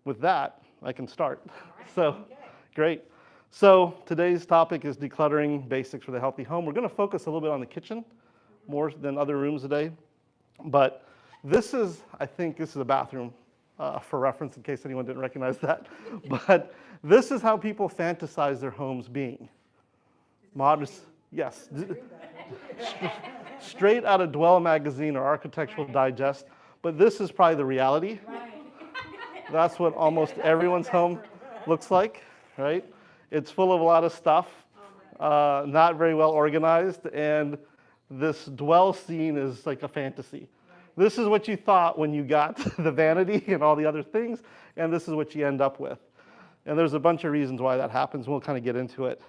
with that, I can start. Right, So, okay. great. So today's topic is decluttering basics for the healthy home. We're going to focus a little bit on the kitchen more than other rooms today. But this is, I think this is a bathroom for reference in case anyone didn't recognize that. But this is how people fantasize their homes being. Modest, yes. Straight out of Dwell magazine or Architectural Digest. But this is probably the reality. Right. That's what almost everyone's home looks like, right? It's full of a lot of stuff, not very well organized, and this dwell scene is like a fantasy. This is what you thought when you got the vanity and all the other things, and this is what you end up with. And there's a bunch of reasons why that happens. We'll kind of get into it.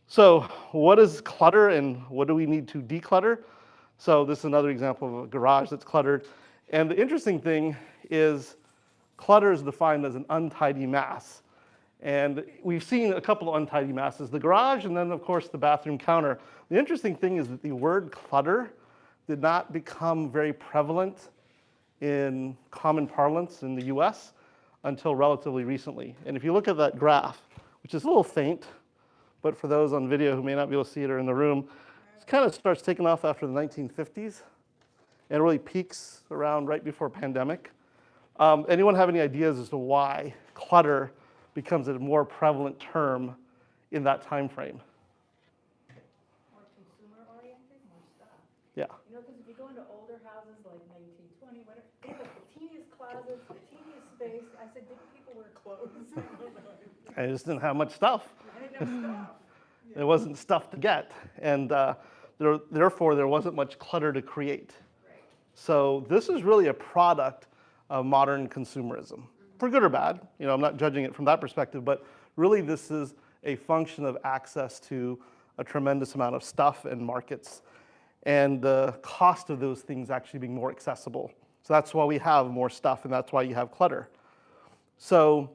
So what is clutter and what do we need to declutter? So this is another example of a garage that's cluttered. And the interesting thing is clutter is defined as an untidy mass. And we've seen a couple of untidy masses, the garage and then of course the bathroom counter. The interesting thing is that the word clutter did not become very prevalent in common parlance in the US until relatively recently. And if you look at that graph, which is a little faint, but for those on video who may not be able to see it or in the room, it kind of starts taking off after the 1950s and really peaks around right before pandemic. Anyone have any ideas as to why clutter becomes a more prevalent term in that time frame? More consumer-oriented, more stuff. Yeah. You know, because if you go into older houses like 1920, whatever, they have like the teeniest closets, the teeniest space. I said, did people wear clothes? I just didn't have much stuff. I didn't have stuff. There wasn't stuff to get, and therefore there wasn't much clutter to create. Right. So this is really a product of modern consumerism, for good or bad. You know, I'm not judging it from that perspective, but really this is a function of access to a tremendous amount of stuff and markets, and the cost of those things actually being more accessible. So that's why we have more stuff, and that's why you have clutter. So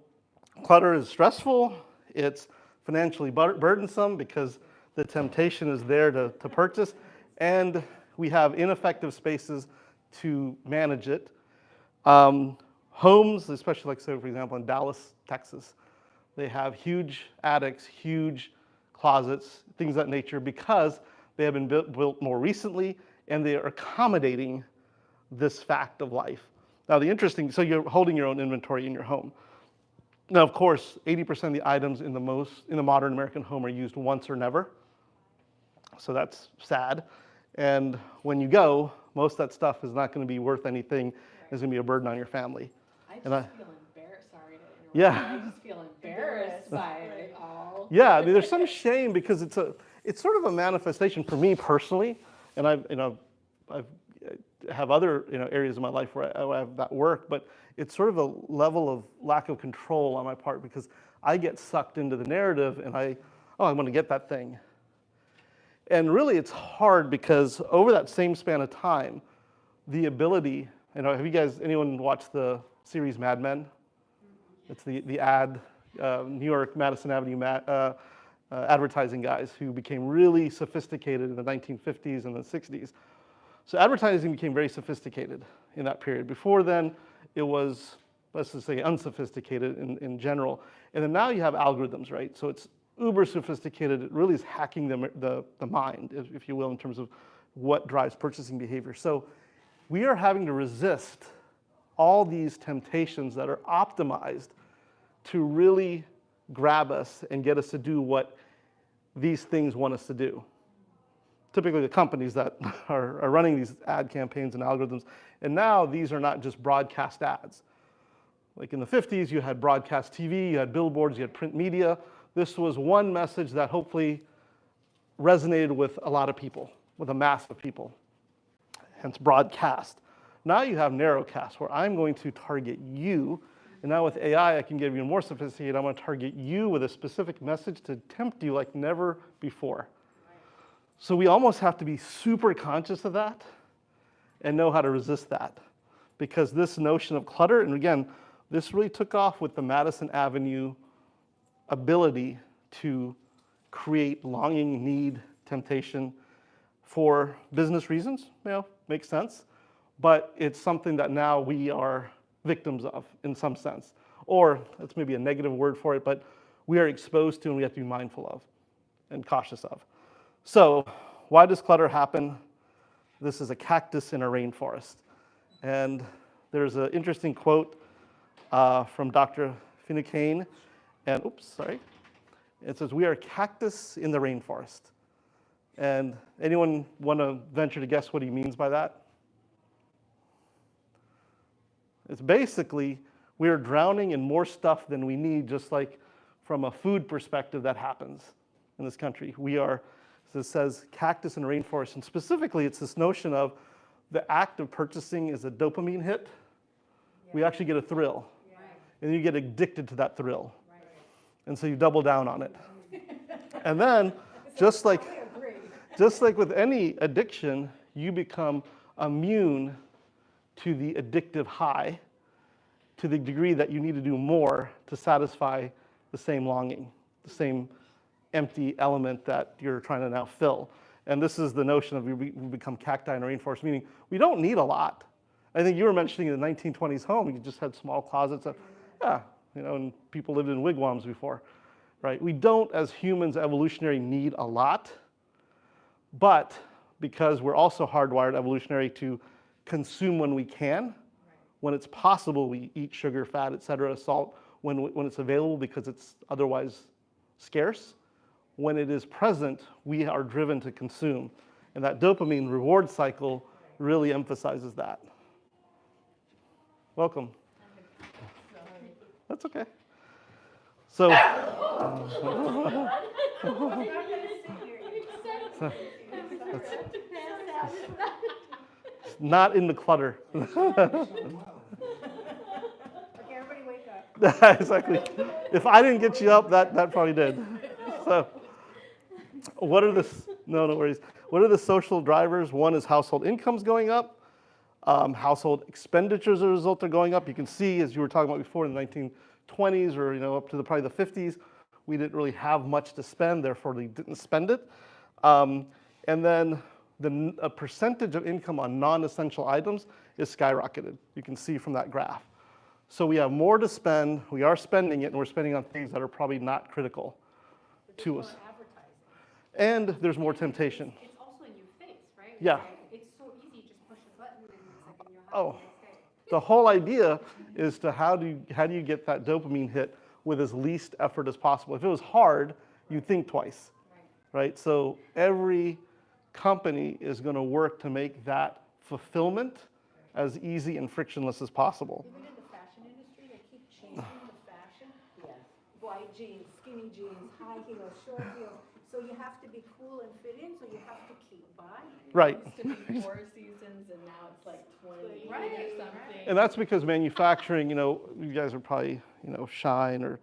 clutter is stressful. It's financially burdensome because the temptation is there to purchase, and we have ineffective spaces to manage it. Homes, especially like, so for example, in Dallas, Texas, they have huge attics, huge closets, things of that nature, because they have been built more recently, and they are accommodating this fact of life. Now the interesting, so you're holding your own inventory in your home. Now, of course, 80% of the items in the modern American home are used once or never. So that's sad. And when you go, most of that stuff is not going to be worth anything. Right. It's going to be a burden on your family. I just feel embarrassed. Sorry to interrupt. Yeah. I just feel embarrassed by it all. Yeah, I mean, there's some shame because it's sort of a manifestation for me personally, and I have other areas of my life where I have that work, but it's sort of a level of lack of control on my part because I get sucked into the narrative and I want to get that thing. And really it's hard because over that same span of time, the ability, have you guys, anyone watched the series Mad Men? It's the ad, New York, Madison Avenue advertising guys who became really sophisticated in the 1950s and the 60s. So advertising became very sophisticated in that period. Before then, it was, let's just say, unsophisticated in general. And then now you have algorithms, right? So it's uber sophisticated. It really is hacking the mind, if you will, in terms of what drives purchasing behavior. So we are having to resist all these temptations that are optimized to really grab us and get us to do what these things want us to do. Typically the companies that are running these ad campaigns and algorithms. And now these are not just broadcast ads. Like in the 50s, you had broadcast TV, you had billboards, you had print media. This was one message that hopefully resonated with a lot of people, with a mass of people, hence broadcast. Now you have narrowcast, where I'm going to target you. And now with AI, I can get even more sophisticated. I'm going to target you with a specific message to tempt you like never before. So we almost have to be super conscious of that and know how to resist that. Because this notion of clutter, and again, this really took off with the Madison Avenue ability to create longing, need, temptation for business reasons, makes sense. But it's something that now we are victims of in some sense. or that's maybe a negative word for it, but we are exposed to and we have to be mindful of and cautious of. So why does clutter happen? This is a cactus in a rainforest. And there's an interesting quote from Dr. Finucane, and oops, sorry. It says, "We are a cactus in the rainforest." And anyone want to venture to guess what he means by that? It's basically we are drowning in more stuff than we need, just like from a food perspective that happens in this country. We are, as it says, cactus in a rainforest, and specifically it's this notion of the act of purchasing is a dopamine hit. We actually get a thrill, and you get addicted to that thrill. And so you double down on it. And then, just like with any addiction, you become immune to the addictive high to the degree that you need to do more to satisfy the same longing, the same empty element that you're trying to now fill. And this is the notion of we become cacti in a rainforest, meaning we don't need a lot. I think you were mentioning in the 1920s home, you just had small closets. And people lived in wigwams before, right? We don't, as humans, evolutionary, need a lot, but because we're also hardwired evolutionary to consume when we can, when it's possible, we eat sugar, fat, et cetera, salt, when it's available because it's otherwise scarce. When it is present, we are driven to consume. And that dopamine reward cycle really emphasizes that. Welcome. That's okay. So, not in the clutter. Okay, everybody wake up. Exactly. If I didn't get you up, that probably did. So, what are the no worries. What are the social drivers? One is household incomes going up. Household expenditures as a result are going up. You can see, as you were talking about before, in the 1920s or up to probably the 50s, we didn't really have much to spend, therefore we didn't spend it. And then a percentage of income on non-essential items is skyrocketed. You can see from that graph. So we have more to spend, we are spending it, and we're spending on things that are probably not critical to us. And there's more temptation. It's also in your face, right? Yeah. It's so easy, you just push a button and it's like in your house. Oh, the whole idea is to how do you get that dopamine hit with as least effort as possible. If it was hard, you'd think twice, right? So every company is going to work to make that fulfillment as easy and frictionless as possible. Even in the fashion industry, they keep changing the fashion. Yes. Wide jeans, skinny jeans, high heels, short heels. So you have to be cool and fit in, so you have to keep buying. Right. It used to be 4 seasons and now it's like 20 or something. And that's because manufacturing, you guys are probably, Shine or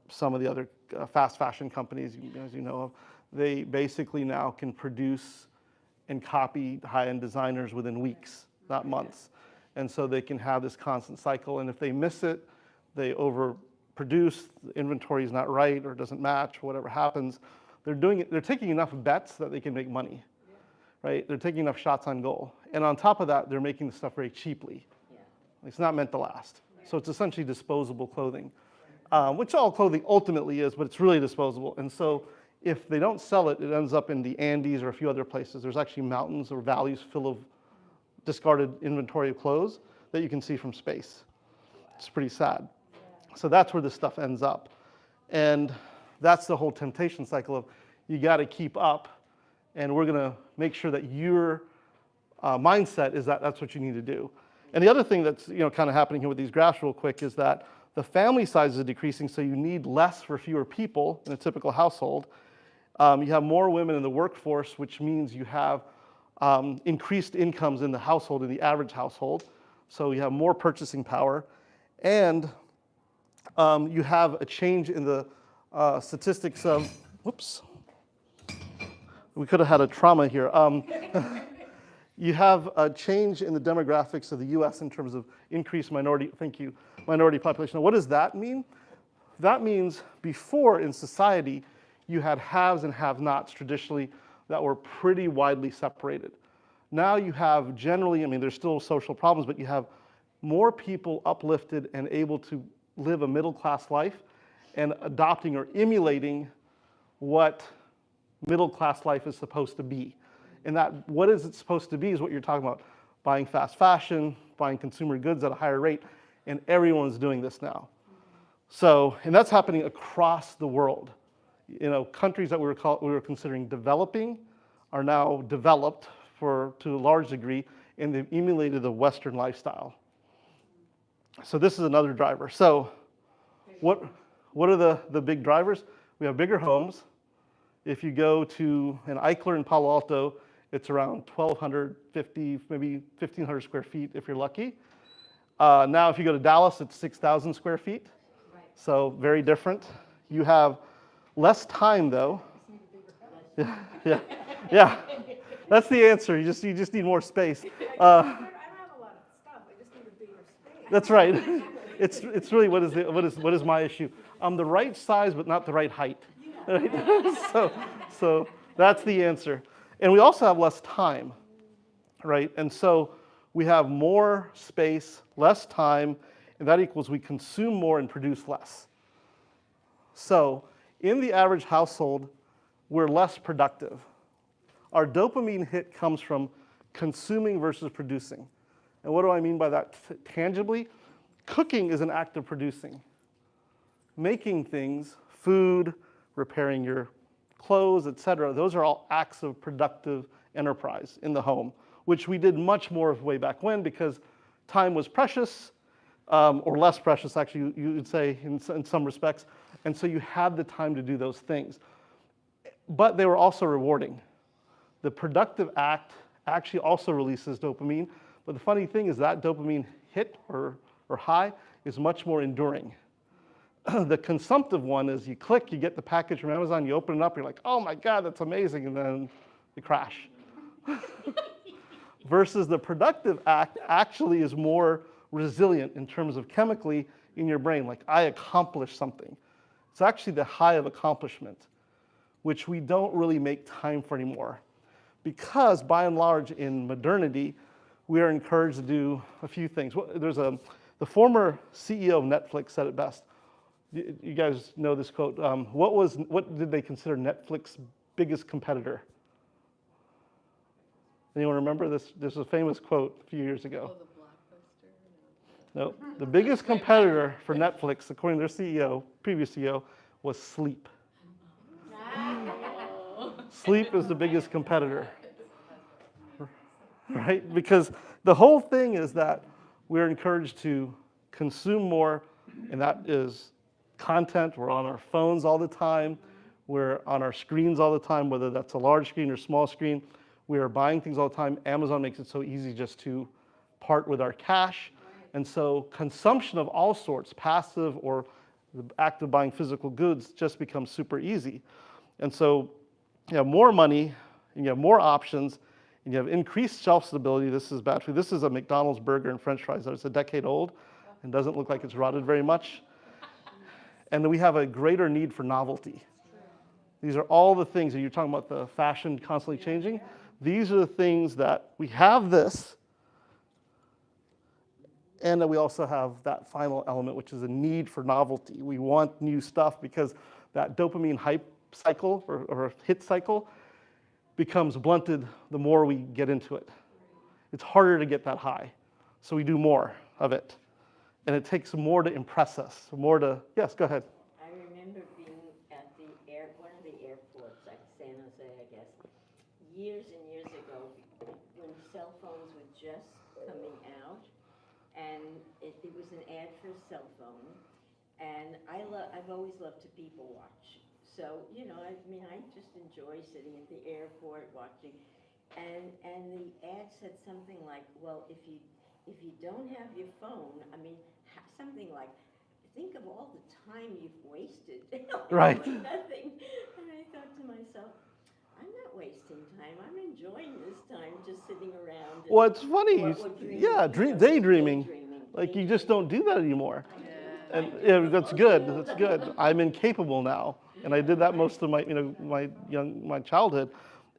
some of the other fast fashion companies, as you know of, they basically now can produce and copy high-end designers within weeks, not months. And so they can have this constant cycle. And if they miss it, they overproduce, the inventory is not right or doesn't match, whatever happens. They're taking enough bets that they can make money, right? They're taking enough shots on goal. And on top of that, they're making the stuff very cheaply. It's not meant to last. So it's essentially disposable clothing, which all clothing ultimately is, but it's really disposable. And so if they don't sell it, it ends up in the Andes or a few other places. There's actually mountains or valleys full of discarded inventory of clothes that you can see from space. It's pretty sad. So that's where this stuff ends up. And that's the whole temptation cycle of you got to keep up, and we're going to make sure that your mindset is that that's what you need to do. And the other thing that's kind of happening here with these graphs real quick is that the family size is decreasing, so you need less for fewer people in a typical household. You have more women in the workforce, which means you have increased incomes in the household, in the average household. So you have more purchasing power, and you have a change in the statistics of, whoops, we could have had a trauma here. You have a change in the demographics of the US in terms of increased minority population. Now, what does that mean? That means before in society, you had haves and have-nots traditionally that were pretty widely separated. Now you have generally, there's still social problems, but you have more people uplifted and able to live a middle class life and adopting or emulating what middle class life is supposed to be. And that what is it supposed to be is what you're talking about. Buying fast fashion, buying consumer goods at a higher rate, and everyone's doing this now. So, and that's happening across the world. You know, countries that we were considering developing are now developed to a large degree, and they've emulated the Western lifestyle. So this is another driver. So what are the big drivers? We have bigger homes. If you go to an Eichler in Palo Alto, it's around 1,250, maybe 1,500 square feet if you're lucky. Now if you go to Dallas, it's 6,000 square feet. So very different. You have less time though. Yeah. That's the answer. You just need more space. I don't have a lot of stuff, I just need a bigger space. That's right. It's really what is my issue? I'm the right size but not the right height. Right? So that's the answer. And we also have less time, right? And so we have more space, less time, and that equals we consume more and produce less. So in the average household, we're less productive. Our dopamine hit comes from consuming versus producing. And what do I mean by that tangibly? Cooking is an act of producing. Making things, food, repairing your clothes, etc., those are all acts of productive enterprise in the home, which we did much more of way back when because time was precious, or less precious actually, you would say in some respects, and so you had the time to do those things. But they were also rewarding. The productive act actually also releases dopamine, but the funny thing is that dopamine hit or high is much more enduring. The consumptive one is you click, you get the package from Amazon, you open it up, you're like, oh my God, that's amazing, and then you crash. Versus the productive act actually is more resilient in terms of chemically in your brain, like I accomplished something. It's actually the high of accomplishment, which we don't really make time for anymore. Because by and large in modernity, we are encouraged to do a few things. The former CEO of Netflix said it best. You guys know this quote. What did they consider Netflix's biggest competitor? Anyone remember this? There's a famous quote a few years ago. Oh, the Blockbuster? No, the biggest competitor for Netflix, according to their CEO, previous CEO, was sleep. Sleep is the biggest competitor, right? Because the whole thing is that we're encouraged to consume more, and that is content. We're on our phones all the time. We're on our screens all the time, whether that's a large screen or small screen. We are buying things all the time. Amazon makes it so easy just to part with our cash. And so consumption of all sorts, passive or the act of buying physical goods, just becomes super easy. And so you have more money, and you have more options, and you have increased shelf stability. This is bad food. This is a McDonald's burger and French fries. It's a decade old and doesn't look like it's rotted very much. And then we have a greater need for novelty. These are all the things that you're talking about, the fashion constantly changing. These are the things that we have this, and then we also have that final element, which is a need for novelty. We want new stuff because that dopamine hype cycle or hit cycle becomes blunted the more we get into it. It's harder to get that high, so we do more of it. And it takes more to impress us, more to, yes, go ahead. I remember being at one of the airports, like San Jose, I guess, years and years ago, when cell phones were just coming out, and it was an ad for a cell phone, and I've always loved to people watch. So, I just enjoy sitting at the airport watching, and the ad said something like, well, if you don't have your phone, something like, think of all the time you've wasted. Right. Doing nothing. And I thought to myself, I'm not wasting time. I'm enjoying this time just sitting around. Well, it's funny. Daydreaming. Like you just don't do that anymore. Yeah. And that's good. That's good. I'm incapable now, and I did that most of my childhood.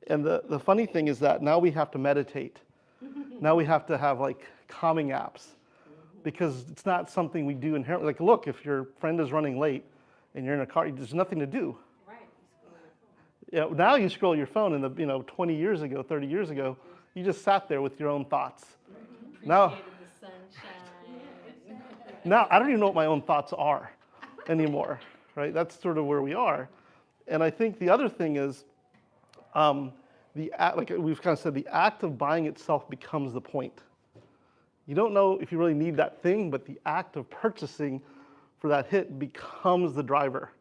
And the funny thing is that now we have to meditate. Now we have to have like calming apps. because it's not something we do inherently. Like, look, if your friend is running late and you're in a car, there's nothing to do. Right, you scroll your phone. Yeah, now you scroll your phone, and 20 years ago, 30 years ago, you just sat there with your own thoughts. Now, Appreciated the sunshine. now I don't even know what my own thoughts are anymore, right? That's sort of where we are. And I think the other thing is, like we've kind of said, the act of buying itself becomes the point. You don't know if you really need that thing, but the act of purchasing for that hit becomes the driver.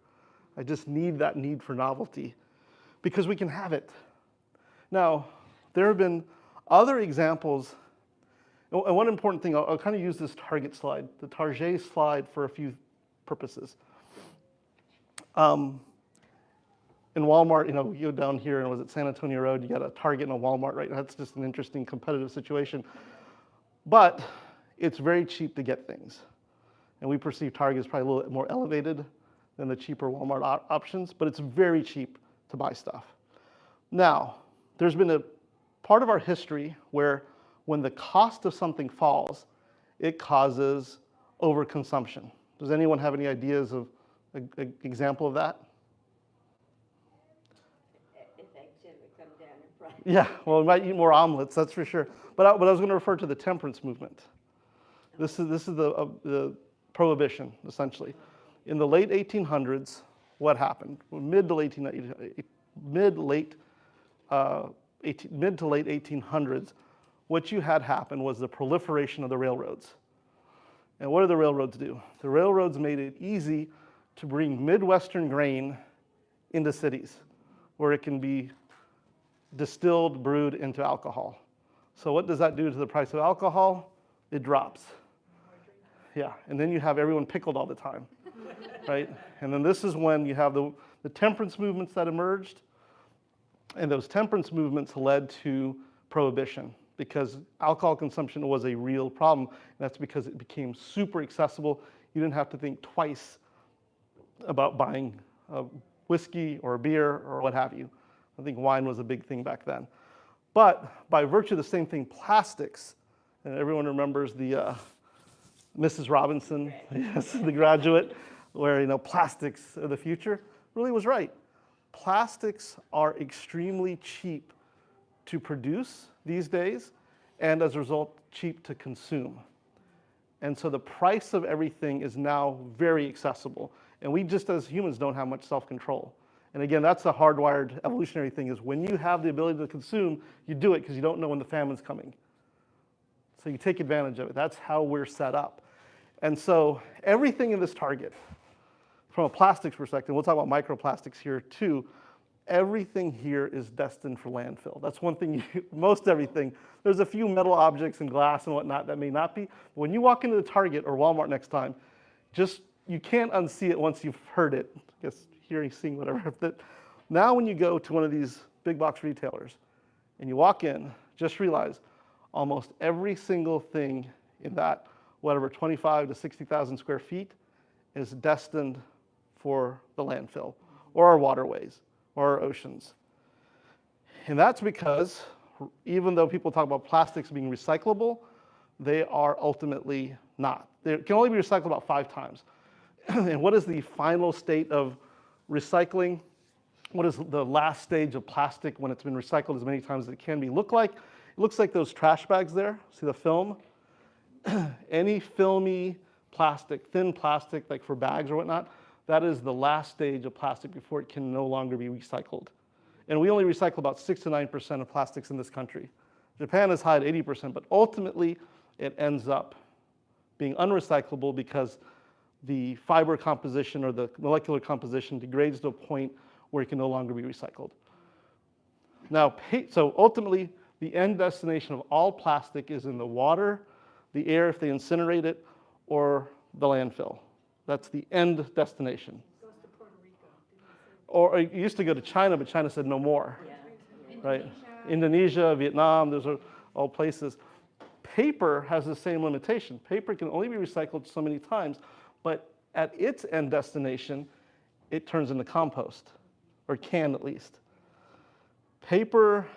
I just need that need for novelty because we can have it. Now, there have been other examples, and one important thing, I'll kind of use this Target slide, the Target slide, for a few purposes. In Walmart, you go down here, and was it San Antonio Road, you got a Target and a Walmart, right? That's just an interesting competitive situation. But it's very cheap to get things. And we perceive Target as probably a little bit more elevated than the cheaper Walmart options, but it's very cheap to buy stuff. Now, there's been a part of our history where when the cost of something falls, it causes overconsumption. Does anyone have any ideas of an example of that? If eggs ever come down in price. Yeah, well, we might eat more omelets, that's for sure. But I was going to refer to the temperance movement. This is the prohibition, essentially. In the late 1800s, what happened? Mid to late 1800s, what you had happen was the proliferation of the railroads. And what did the railroads do? The railroads made it easy to bring Midwestern grain into cities where it can be distilled, brewed into alcohol. So what does that do to the price of alcohol? It drops. Yeah, and then you have everyone pickled all the time, right? And then this is when you have the temperance movements that emerged, and those temperance movements led to prohibition because alcohol consumption was a real problem. And that's because it became super accessible. You didn't have to think twice about buying a whiskey or a beer or what have you. I think wine was a big thing back then. But by virtue of the same thing, plastics, and everyone remembers the Mrs. Robinson, yes, The Graduate, where plastics are the future, really was right. Plastics are extremely cheap to produce these days, and as a result, cheap to consume. And so the price of everything is now very accessible. And we just as humans don't have much self-control. And again, that's a hardwired evolutionary thing, is when you have the ability to consume, you do it because you don't know when the famine's coming. So you take advantage of it. That's how we're set up. And so everything in this Target, from a plastics perspective, we'll talk about microplastics here too, everything here is destined for landfill. That's one thing, most everything. There's a few metal objects and glass and whatnot that may not be. But when you walk into the Target or Walmart next time, you can't unsee it once you've heard it. I guess hearing, seeing, whatever. Now when you go to one of these big box retailers and you walk in, just realize almost every single thing in that, whatever, 25 to 60,000 square feet is destined for the landfill or our waterways or our oceans. And that's because even though people talk about plastics being recyclable, they are ultimately not. They can only be recycled about 5 times. And what is the final state of recycling? What is the last stage of plastic when it's been recycled as many times as it can be look like? It looks like those trash bags there. See the film? Any filmy plastic, thin plastic, like for bags or whatnot, that is the last stage of plastic before it can no longer be recycled. And we only recycle about 6 to 9% of plastics in this country. Japan is high at 80%, but ultimately it ends up being unrecyclable because the fiber composition or the molecular composition degrades to a point where it can no longer be recycled. Now, so ultimately, the end destination of all plastic is in the water, the air if they incinerate it, or the landfill. That's the end destination. Goes to Puerto Rico. Or it used to go to China, but China said no more. Yeah. Right? Indonesia, Vietnam, those are all places. Paper has the same limitation. Paper can only be recycled so many times, but at its end destination, it turns into compost, or can at least. Paper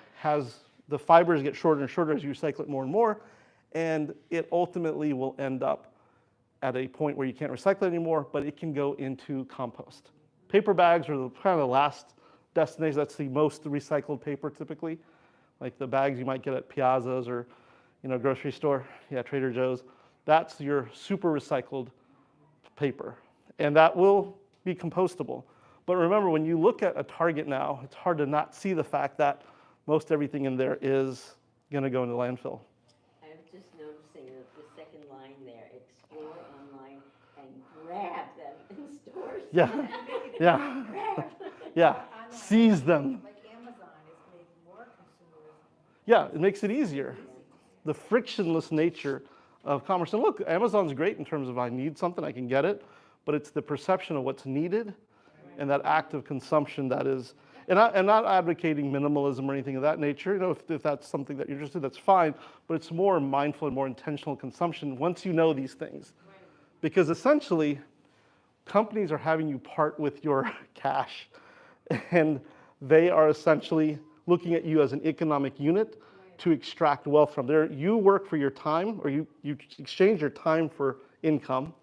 the fibers get shorter and shorter as you recycle it more and more, and it ultimately will end up at a point where you can't recycle it anymore, but it can go into compost. Paper bags are kind of the last destination. That's the most recycled paper typically, like the bags you might get at Piazza's or grocery store, Trader Joe's. That's your super recycled paper, and that will be compostable. But remember, when you look at a Target now, it's hard to not see the fact that most everything in there is going to go into landfill. I was just noticing that the second line there, explore online and grab them in stores. Yeah, yeah, yeah. Seize them. Like Amazon has made more consumerism. Yeah, it makes it easier. The frictionless nature of commerce. And look, Amazon's great in terms of I need something, I can get it, but it's the perception of what's needed and that act of consumption that is, and I'm not advocating minimalism or anything of that nature. If that's something that you're interested in, that's fine, but it's more mindful and more intentional consumption once you know these things. Because essentially, companies are having you part with your cash, and they are essentially looking at you as an economic unit to extract wealth from. You work for your time, or you exchange your time for income,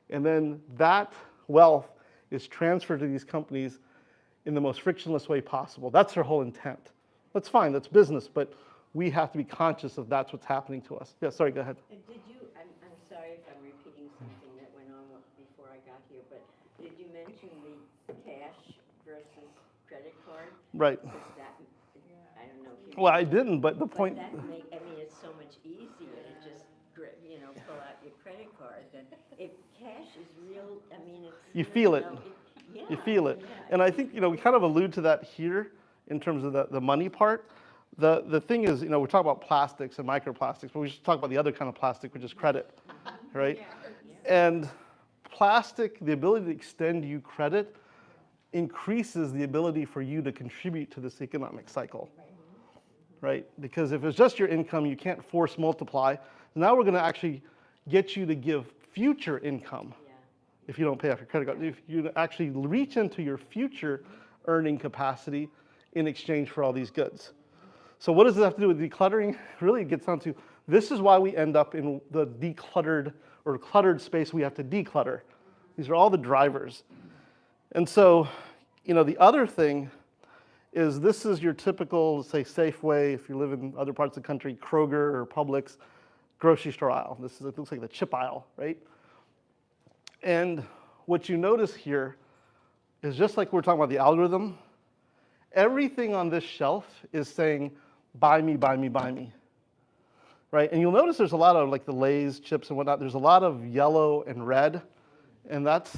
and then that wealth is transferred to these companies in the most frictionless way possible. That's their whole intent. That's fine, that's business, but we have to be conscious of that's what's happening to us. Yeah, sorry, go ahead. And I'm sorry if I'm repeating something that went on before I got here, but did you mention the cash versus credit card? Right. Because that, I don't know if you. Well, I didn't, but the point. It's so much easier to just, pull out your credit card than if cash is real, it's. You feel it. Yeah, You feel it. yeah. And I think, we kind of allude to that here in terms of the money part. The thing is, we're talking about plastics and microplastics, but we should talk about the other kind of plastic, which is credit, right? And plastic, the ability to extend you credit increases the ability for you to contribute to this economic cycle, right? Because if it's just your income, you can't force multiply. Now we're going to actually get you to give future income. If you don't pay off your credit card, if you actually reach into your future earning capacity in exchange for all these goods. So what does this have to do with decluttering? Really, it gets down to, this is why we end up in the decluttered or cluttered space we have to declutter. These are all the drivers. And so, the other thing is this is your typical, say, Safeway, if you live in other parts of the country, Kroger or Publix, grocery store aisle. It looks like the chip aisle, right? And what you notice here is just like we're talking about the algorithm, everything on this shelf is saying, buy me, buy me, buy me, right? And you'll notice there's a lot of like the Lay's chips and whatnot, there's a lot of yellow and red, and that's,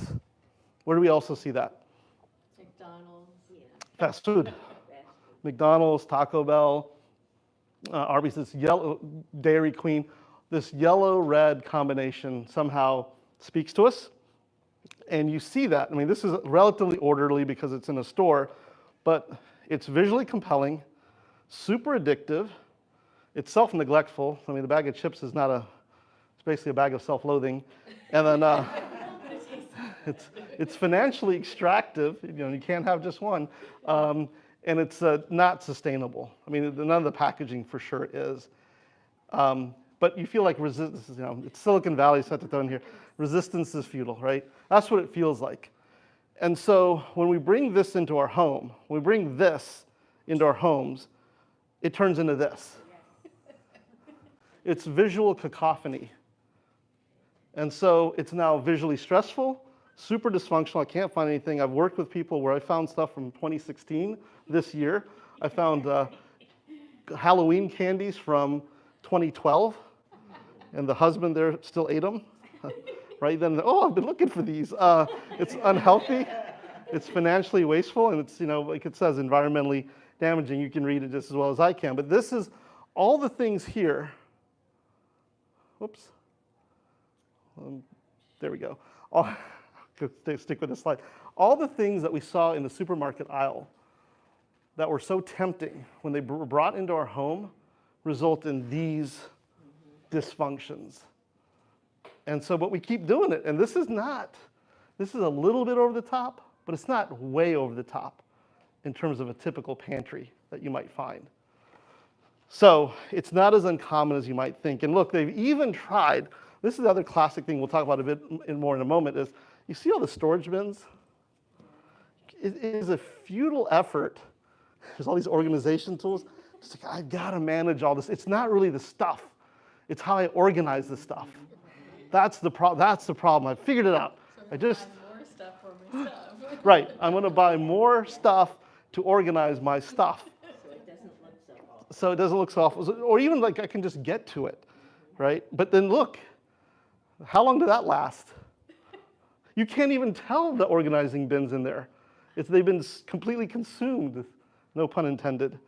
where do we also see that? McDonald's. Fast food. McDonald's, Taco Bell, Arby's, this yellow, Dairy Queen, this yellow-red combination somehow speaks to us. And you see that. This is relatively orderly because it's in a store, but it's visually compelling, super addictive, it's self-neglectful. The bag of chips is it's basically a bag of self-loathing. And then it's financially extractive. You can't have just one. And it's not sustainable. None of the packaging for sure is. But you feel like resistance, it's Silicon Valley set to tone here. Resistance is futile, right? That's what it feels like. And so when we bring this into our home, when we bring this into our homes, it turns into this. It's visual cacophony. And so it's now visually stressful, super dysfunctional. I can't find anything. I've worked with people where I found stuff from 2016 this year. I found Halloween candies from 2012, and the husband there still ate them. Right then, I've been looking for these. It's unhealthy, it's financially wasteful, and it's, like it says, environmentally damaging. You can read it just as well as I can. But this is all the things here. Whoops. There we go. Stick with this slide. All the things that we saw in the supermarket aisle that were so tempting when they were brought into our home result in these dysfunctions. And so, but we keep doing it. And this is a little bit over the top, but it's not way over the top in terms of a typical pantry that you might find. So it's not as uncommon as you might think. And look, they've even tried This is the other classic thing we'll talk about a bit more in a moment is, you see all the storage bins? It is a futile effort. There's all these organization tools. It's like, I've got to manage all this. It's not really the stuff. It's how I organize the stuff. That's the problem. I figured it out. I just, Buy more stuff for my stuff. right, I'm going to buy more stuff to organize my stuff. So it doesn't look so awful. So it doesn't look so awful. Or even like I can just get to it, right? But then look, how long did that last? You can't even tell the organizing bins in there. They've been completely consumed, no pun intended.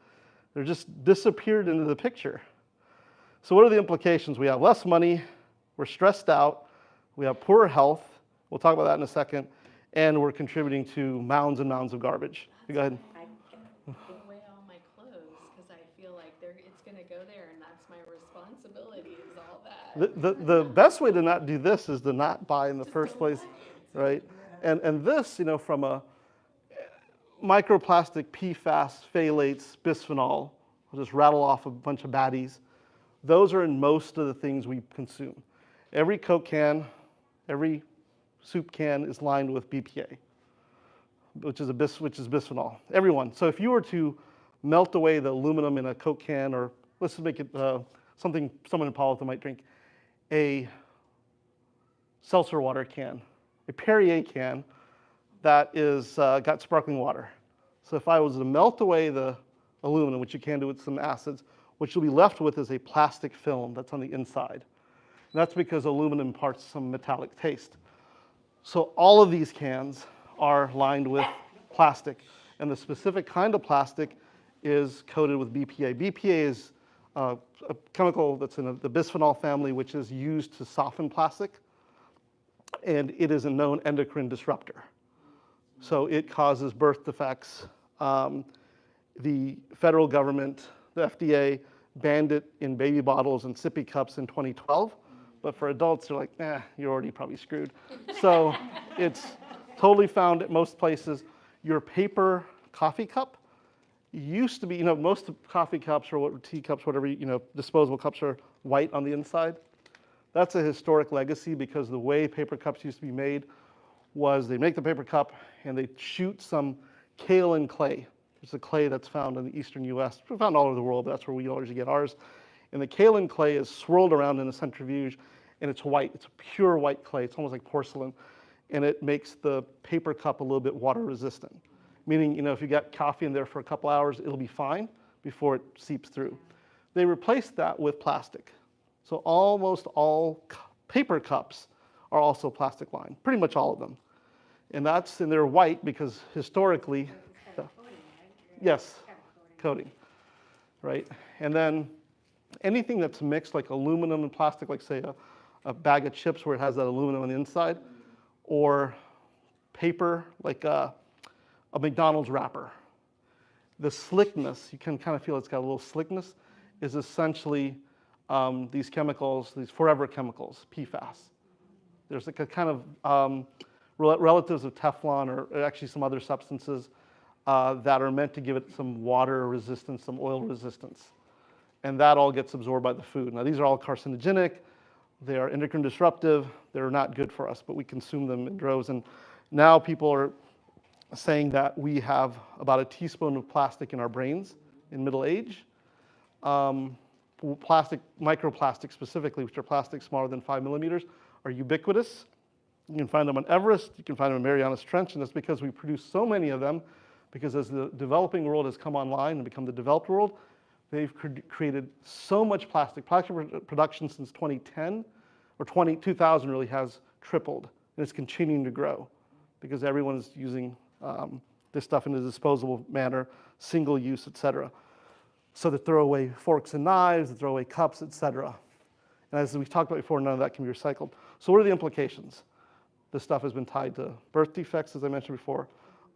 They're just disappeared into the picture. So what are the implications? We have less money, we're stressed out, we have poorer health, we'll talk about that in a second, and we're contributing to mounds and mounds of garbage. Go ahead. Give away all my clothes because I feel like it's going to go there and that's my responsibility is all that. The best way to not do this is to not buy in the first place, right? And this, from a microplastic, PFAS, phthalates, bisphenol, I'll just rattle off a bunch of baddies. Those are in most of the things we consume. Every Coke can, every soup can is lined with BPA, which is bisphenol. Everyone. So if you were to melt away the aluminum in a Coke can, or let's just make it something someone in Palo might drink, a seltzer water can, a Perrier can that is got sparkling water. So if I was to melt away the aluminum, which you can do with some acids, what you'll be left with is a plastic film that's on the inside. And that's because aluminum imparts some metallic taste. So all of these cans are lined with plastic, and the specific kind of plastic is coated with BPA. BPA is a chemical that's in the bisphenol family, which is used to soften plastic, and it is a known endocrine disruptor. So it causes birth defects. The federal government, the FDA, banned it in baby bottles and sippy cups in 2012. But for adults, they're like, you're already probably screwed. So it's totally found at most places. Your paper coffee cup used to be, most coffee cups or tea cups, whatever, disposable cups are white on the inside. That's a historic legacy because the way paper cups used to be made was they make the paper cup and they shoot some kaolin clay. It's a clay that's found in the eastern US. It's found all over the world, but that's where we usually get ours. And the kaolin clay is swirled around in a centrifuge, and it's white. It's a pure white clay. It's almost like porcelain. And it makes the paper cup a little bit water resistant. Meaning, if you got coffee in there for a couple hours, it'll be fine before it seeps through. They replaced that with plastic. So almost all paper cups are also plastic lined, pretty much all of them. And they're white because historically, yes, coating, right? And then anything that's mixed like aluminum and plastic, like say a bag of chips where it has that aluminum on the inside, or paper like a McDonald's wrapper. The slickness, you can kind of feel it's got a little slickness, is essentially these chemicals, these forever chemicals, PFAS. There's like a kind of relatives of Teflon or actually some other substances that are meant to give it some water resistance, some oil resistance. And that all gets absorbed by the food. Now these are all carcinogenic, they are endocrine disruptive, they're not good for us, but we consume them in droves. And now people are saying that we have about a teaspoon of plastic in our brains in middle age. Plastic, microplastics specifically, which are plastics smaller than 5 millimeters, are ubiquitous. You can find them on Everest, you can find them in Marianas Trench, and that's because we produce so many of them, because as the developing world has come online and become the developed world, they've created so much plastic. Plastic production since 2010, or 2000 really has tripled, and it's continuing to grow because everyone's using this stuff in a disposable manner, single use, et cetera. So they throw away forks and knives, they throw away cups, et cetera. And as we talked about before, none of that can be recycled. So what are the implications? This stuff has been tied to birth defects, as I mentioned before,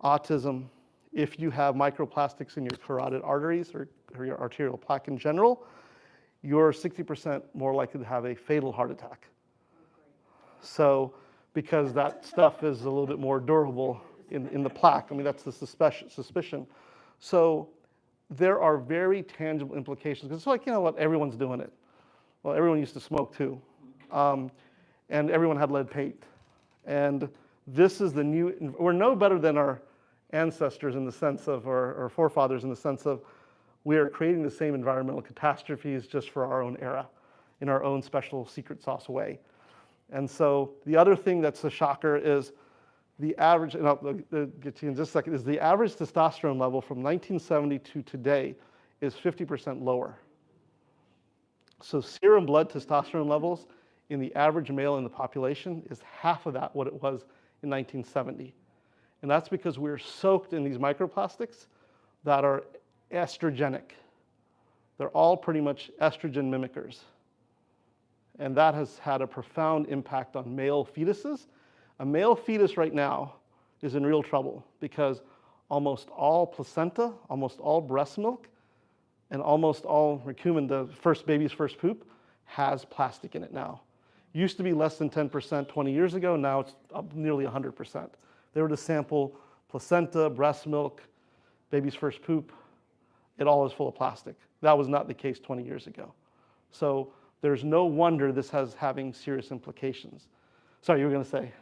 autism. If you have microplastics in your carotid arteries or your arterial plaque in general, you're 60% more likely to have a fatal heart attack. So, because that stuff is a little bit more durable in the plaque. I mean, that's the suspicion. So, there are very tangible implications. Because it's like, what, everyone's doing it. Well, everyone used to smoke too. and everyone had lead paint. And this is the new, we're no better than our ancestors in the sense of, or forefathers in the sense of, we are creating the same environmental catastrophes just for our own era, in our own special secret sauce way. And so the other thing that's a shocker is the average, and I'll get to you in just a second, is the average testosterone level from 1970 to today is 50% lower. So serum blood testosterone levels in the average male in the population is half of that what it was in 1970. And that's because we're soaked in these microplastics that are estrogenic. They're all pretty much estrogen mimickers. And that has had a profound impact on male fetuses. A male fetus right now is in real trouble because almost all placenta, almost all breast milk, and almost all recumen, the first baby's first poop, has plastic in it now. Used to be less than 10% 20 years ago, now it's up nearly 100%. They were to sample placenta, breast milk, baby's first poop, it all is full of plastic. That was not the case 20 years ago. So there's no wonder this has having serious implications. Sorry, you were going to say?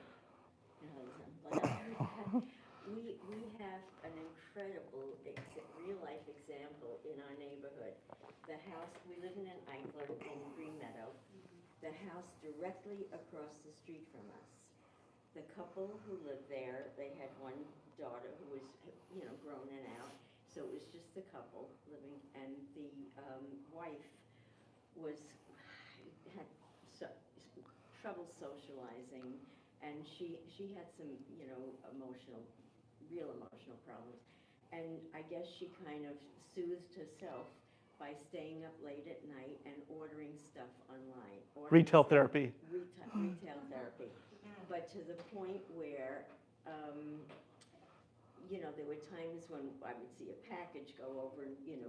We have an incredible real-life example in our neighborhood. The house, we live in an Alto in Green Meadow. The house directly across the street from us. The couple who lived there, they had one daughter who was, grown and out. So it was just the couple living, and the wife had trouble socializing, and she had some real emotional problems, and I guess she kind of soothed herself by staying up late at night and ordering stuff online. Retail therapy. Retail therapy, but to the point where. There were times when I would see a package go over and, give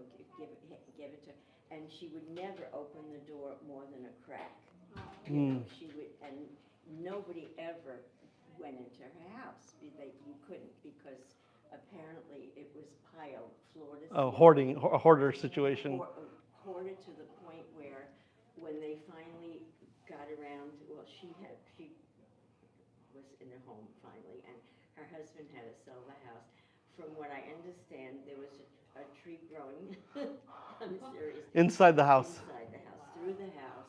it to, and she would never open the door more than a crack. She would, and nobody ever went into her house. You couldn't, because apparently it was piled floor to ceiling. Oh, hoarding, a hoarder situation. Hoarded to the point where when they finally got around, she was in a home finally, and her husband had to sell the house. From what I understand, there was a tree growing, I'm serious. Inside the house. Inside the house, through the house.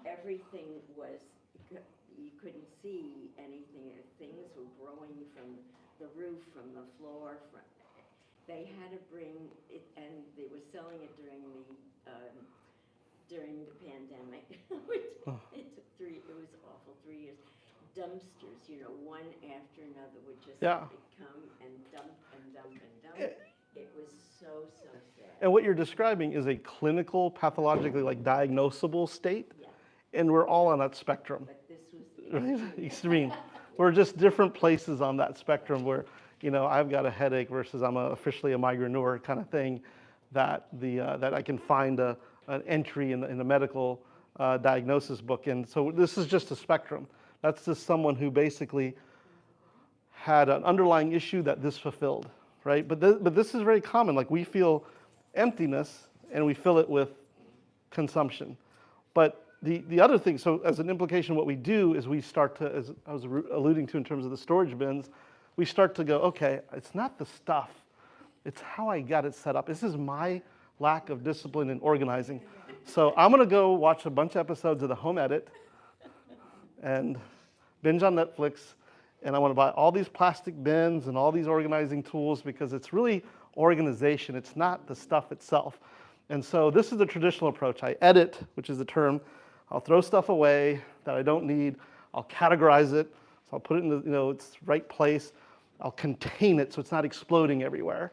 Everything was, you couldn't see anything. Things were growing from the roof, from the floor. They had to bring it, and they were selling it during the pandemic. It took it was awful, 3 years. Dumpsters, one after another would just come and dump and dump and dump. It was so sad. And what you're describing is a clinical, pathologically diagnosable state, Yeah. and we're all on that spectrum. But this was the Extreme. We're just different places on that spectrum where, I've got a headache versus I'm officially a migraineur kind of thing, that I can find an entry in a medical diagnosis book. And so this is just a spectrum. That's just someone who basically had an underlying issue that this fulfilled, right? But this is very common. We feel emptiness and we fill it with consumption. But the other thing, so as an implication, what we do is we start to, as I was alluding to in terms of the storage bins, we start to go, okay, it's not the stuff, it's how I got it set up. This is my lack of discipline and organizing. So I'm gonna go watch a bunch of episodes of The Home Edit and binge on Netflix, and I want to buy all these plastic bins and all these organizing tools because it's really organization, it's not the stuff itself. And so this is the traditional approach. I edit, which is the term. I'll throw stuff away that I don't need. I'll categorize it, so I'll put it in its right place. I'll contain it so it's not exploding everywhere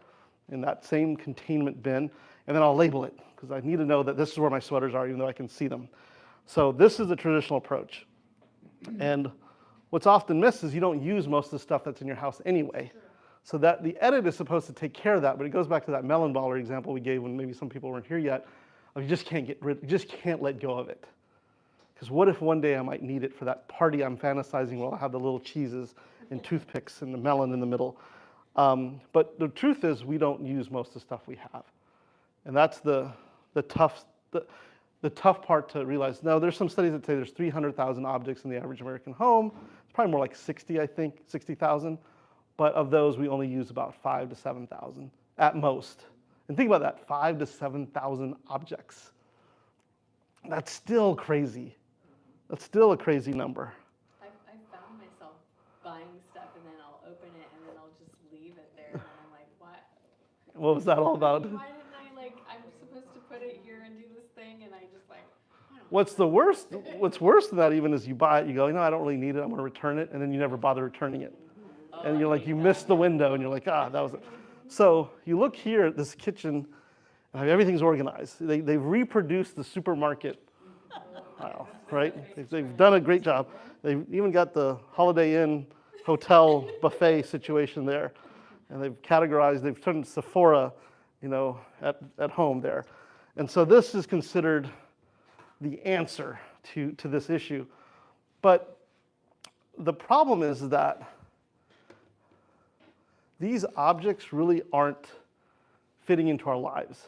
in that same containment bin, and then I'll label it because I need to know that this is where my sweaters are, even though I can see them. So this is the traditional approach. And what's often missed is you don't use most of the stuff that's in your house anyway. So that the edit is supposed to take care of that, but it goes back to that melon baller example we gave when maybe some people weren't here yet. You just can't let go of it. Because what if one day I might need it for that party I'm fantasizing where I'll have the little cheeses and toothpicks and the melon in the middle. But the truth is we don't use most of the stuff we have. And that's the tough, the tough part to realize. Now, there's some studies that say there's 300,000 objects in the average American home. It's probably more like 60, I think, 60,000. But of those, we only use about 5 to 7,000 at most. And think about that, 5 to 7,000 objects. That's still crazy. That's still a crazy number. I've found myself buying stuff and then I'll open it and then I'll just leave it there and I'm like, what? What was that all about? Why didn't I, like, I'm supposed to put it here and do this thing and I just like, I don't What's the worst? What's worse than that even is you buy it, you go, I don't really need it, I'm gonna return it, and then you never bother returning it. And you're like, you missed the window, and you're like, that was it. So you look here at this kitchen, everything's organized. They've reproduced the supermarket aisle, right? They've done a great job. They've even got the Holiday Inn hotel buffet situation there. And they've categorized, they've turned Sephora, at home there. And so this is considered the answer to this issue. But the problem is that these objects really aren't fitting into our lives.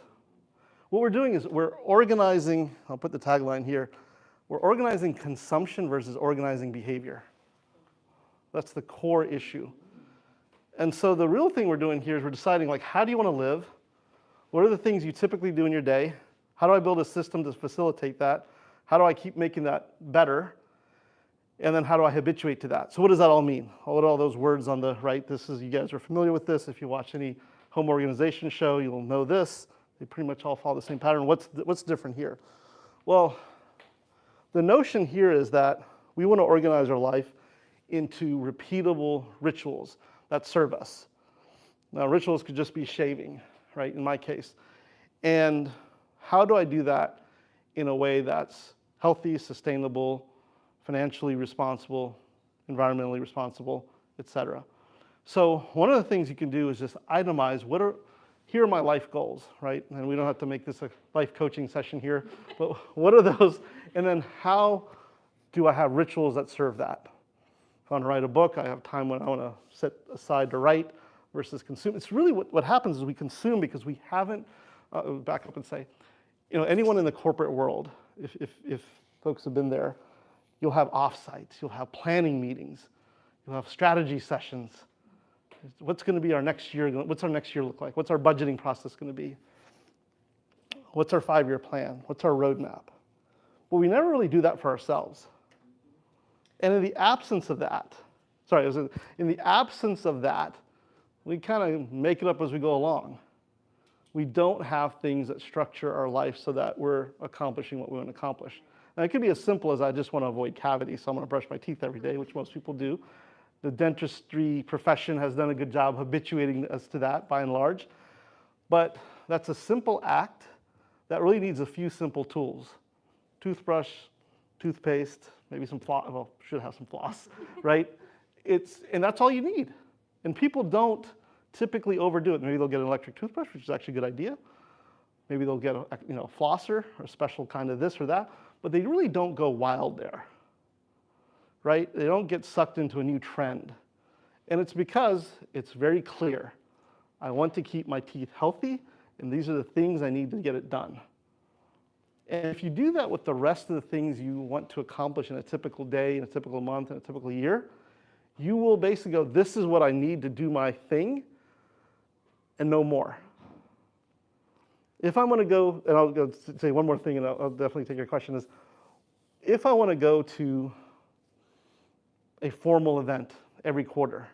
What we're doing is we're organizing, I'll put the tagline here, we're organizing consumption versus organizing behavior. That's the core issue. And so the real thing we're doing here is we're deciding, like, how do you want to live? What are the things you typically do in your day? How do I build a system to facilitate that? How do I keep making that better? And then how do I habituate to that? So what does that all mean? What are all those words on the right? You guys are familiar with this. If you watch any home organization show, you'll know this. They pretty much all follow the same pattern. What's different here? Well, the notion here is that we want to organize our life into repeatable rituals that serve us. Now, rituals could just be shaving, right, in my case. And how do I do that in a way that's healthy, sustainable, financially responsible, environmentally responsible, et cetera? So one of the things you can do is just itemize here are my life goals, right? And we don't have to make this a life coaching session here, but what are those? And then how do I have rituals that serve that? If I want to write a book, I have time when I want to set aside to write versus consume. It's really what happens is we consume because we haven't, back up and say, anyone in the corporate world, if folks have been there, you'll have offsites, you'll have planning meetings, you'll have strategy sessions. What's going to be our next year? What's our next year look like? What's our budgeting process going to be? What's our 5-year plan? What's our roadmap? Well, we never really do that for ourselves. And in the absence of that, we kind of make it up as we go along. We don't have things that structure our life so that we're accomplishing what we want to accomplish. And it could be as simple as I just want to avoid cavities, so I'm going to brush my teeth every day, which most people do. The dentistry profession has done a good job habituating us to that by and large. But that's a simple act that really needs a few simple tools. Toothbrush, toothpaste, maybe some floss, well, should have some floss, right? And that's all you need. And people don't typically overdo it. Maybe they'll get an electric toothbrush, which is actually a good idea. Maybe they'll get a flosser or a special kind of this or that, but they really don't go wild there, right? They don't get sucked into a new trend. And it's because it's very clear. I want to keep my teeth healthy, and these are the things I need to get it done. And if you do that with the rest of the things you want to accomplish in a typical day, in a typical month, in a typical year, you will basically go, this is what I need to do my thing, and no more. If I'm going to go, and I'll go say one more thing, and I'll definitely take your question, is if I want to go to a formal event every quarter,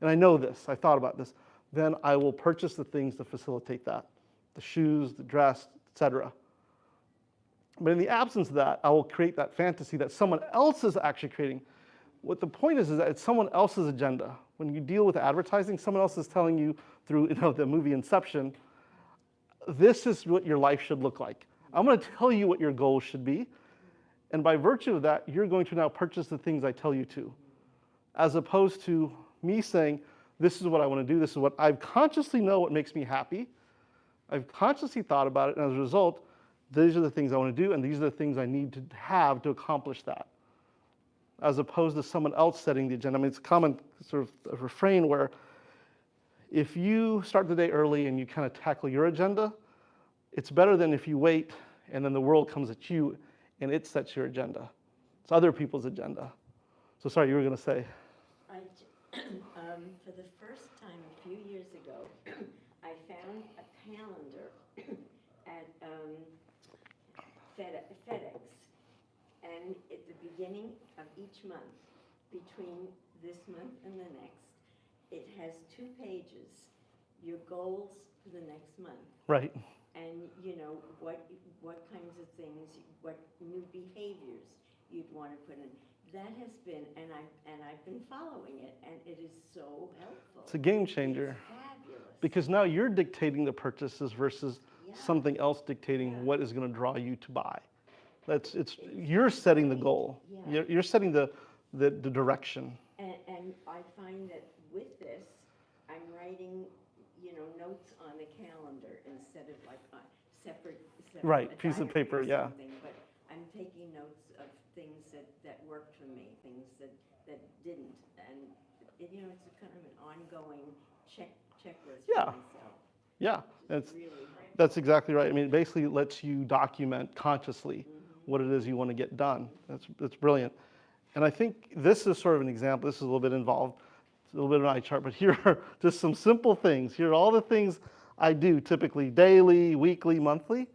and I know this, I thought about this, then I will purchase the things to facilitate that, the shoes, the dress, etc. But in the absence of that, I will create that fantasy that someone else is actually creating. What the point is that it's someone else's agenda. When you deal with advertising, someone else is telling you through the movie Inception, this is what your life should look like. I'm going to tell you what your goals should be. And by virtue of that, you're going to now purchase the things I tell you to. As opposed to me saying, this is what I want to do. This is what I consciously know what makes me happy. I've consciously thought about it. And as a result, these are the things I want to do. And these are the things I need to have to accomplish that. As opposed to someone else setting the agenda. I mean, it's a common sort of a refrain where if you start the day early and you kind of tackle your agenda, it's better than if you wait and then the world comes at you and it sets your agenda. It's other people's agenda. So sorry, you were going to say. For the first time a few years ago, I found a calendar at FedEx, and at the beginning of each month, between this month and the next, it has 2 pages, your goals for the next month. Right. And what kinds of things, what new behaviors you'd want to put in. That has been, and I've been following it, and it is so helpful. It's a game changer. It's fabulous. Because now you're dictating the purchases versus something else dictating what is going to draw you to buy. You're setting the goal. Yeah. You're setting the direction. And I find that with this, I'm writing, notes on the calendar instead of like a separate Right, a piece of diary paper, or yeah. something, but I'm taking notes of things that worked for me, things that didn't, and it's a kind of an ongoing checklist Yeah. for myself. Yeah, It's really great. that's exactly right. I mean, it basically lets you document consciously what it is you want to get done. That's brilliant. And I think this is sort of an example. This is a little bit involved. It's a little bit of an eye chart, but here are just some simple things. Here are all the things I do typically daily, weekly, monthly.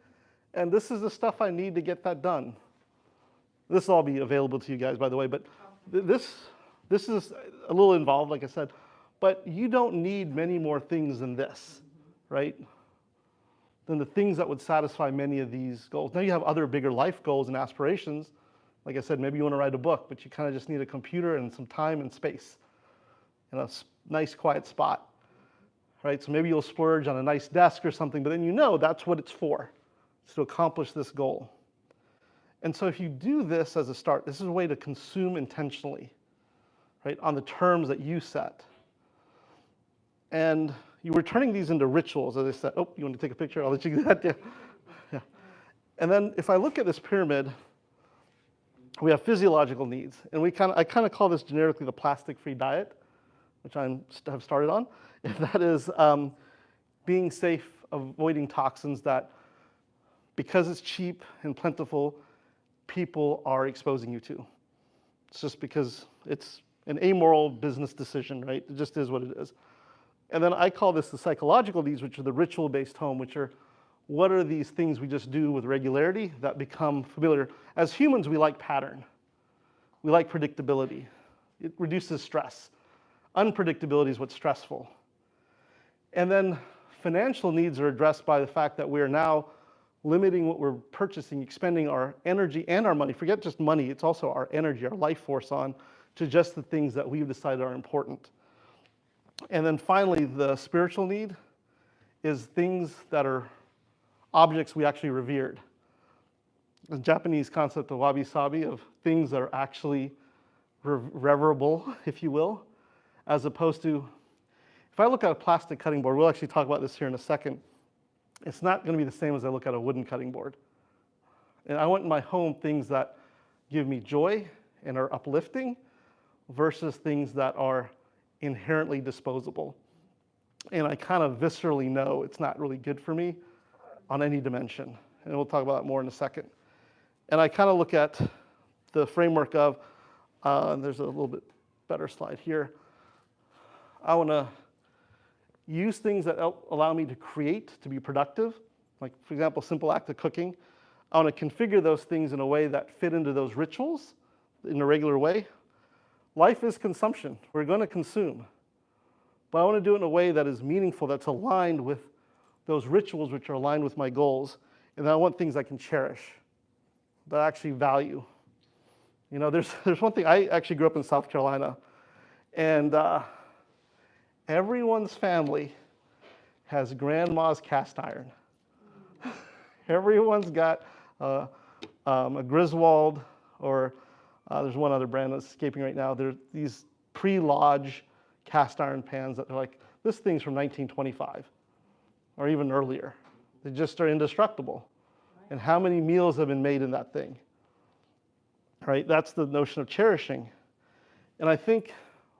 And this is the stuff I need to get that done. This will all be available to you guys, by the way, but this is a little involved, like I said, but you don't need many more things than this, right? Than the things that would satisfy many of these goals. Now you have other bigger life goals and aspirations. Like I said, maybe you want to write a book, but you kind of just need a computer and some time and space and a nice quiet spot, right? So maybe you'll splurge on a nice desk or something, but then that's what it's for. It's to accomplish this goal. And so if you do this as a start, this is a way to consume intentionally, right, on the terms that you set. And you were turning these into rituals, as I said. Oh, you want to take a picture? I'll let you do that. Yeah. And then if I look at this pyramid, we have physiological needs. And I kind of call this generically the plastic-free diet, which I have started on. And that is being safe, avoiding toxins that, because it's cheap and plentiful, people are exposing you to. It's just because it's an amoral business decision, right? It just is what it is. And then I call this the psychological needs, which are the ritual-based home, which are what are these things we just do with regularity that become familiar. As humans, we like pattern. We like predictability. It reduces stress. Unpredictability is what's stressful. And then financial needs are addressed by the fact that we are now limiting what we're purchasing, expending our energy and our money. Forget just money, it's also our energy, our life force on to just the things that we've decided are important. And then finally, the spiritual need is things that are objects we actually revered. The Japanese concept of wabi-sabi, of things that are actually reverable, if you will, as opposed to, if I look at a plastic cutting board, we'll actually talk about this here in a second, it's not going to be the same as I look at a wooden cutting board. And I want in my home things that give me joy and are uplifting versus things that are inherently disposable. And I kind of viscerally know it's not really good for me on any dimension. And we'll talk about that more in a second. And I kind of look at the framework of, there's a little bit better slide here. I want to use things that allow me to create, to be productive. Like, for example, simple act of cooking. I want to configure those things in a way that fit into those rituals in a regular way. Life is consumption. We're going to consume. But I want to do it in a way that is meaningful, that's aligned with those rituals which are aligned with my goals. And then I want things I can cherish, that I actually value. There's one thing, I actually grew up in South Carolina, and everyone's family has grandma's cast iron. Everyone's got a Griswold, or there's one other brand that's escaping right now. There's these pre-Lodge cast iron pans that are like, this thing's from 1925 or even earlier. They just are indestructible. And how many meals have been made in that thing? Right? That's the notion of cherishing. And I think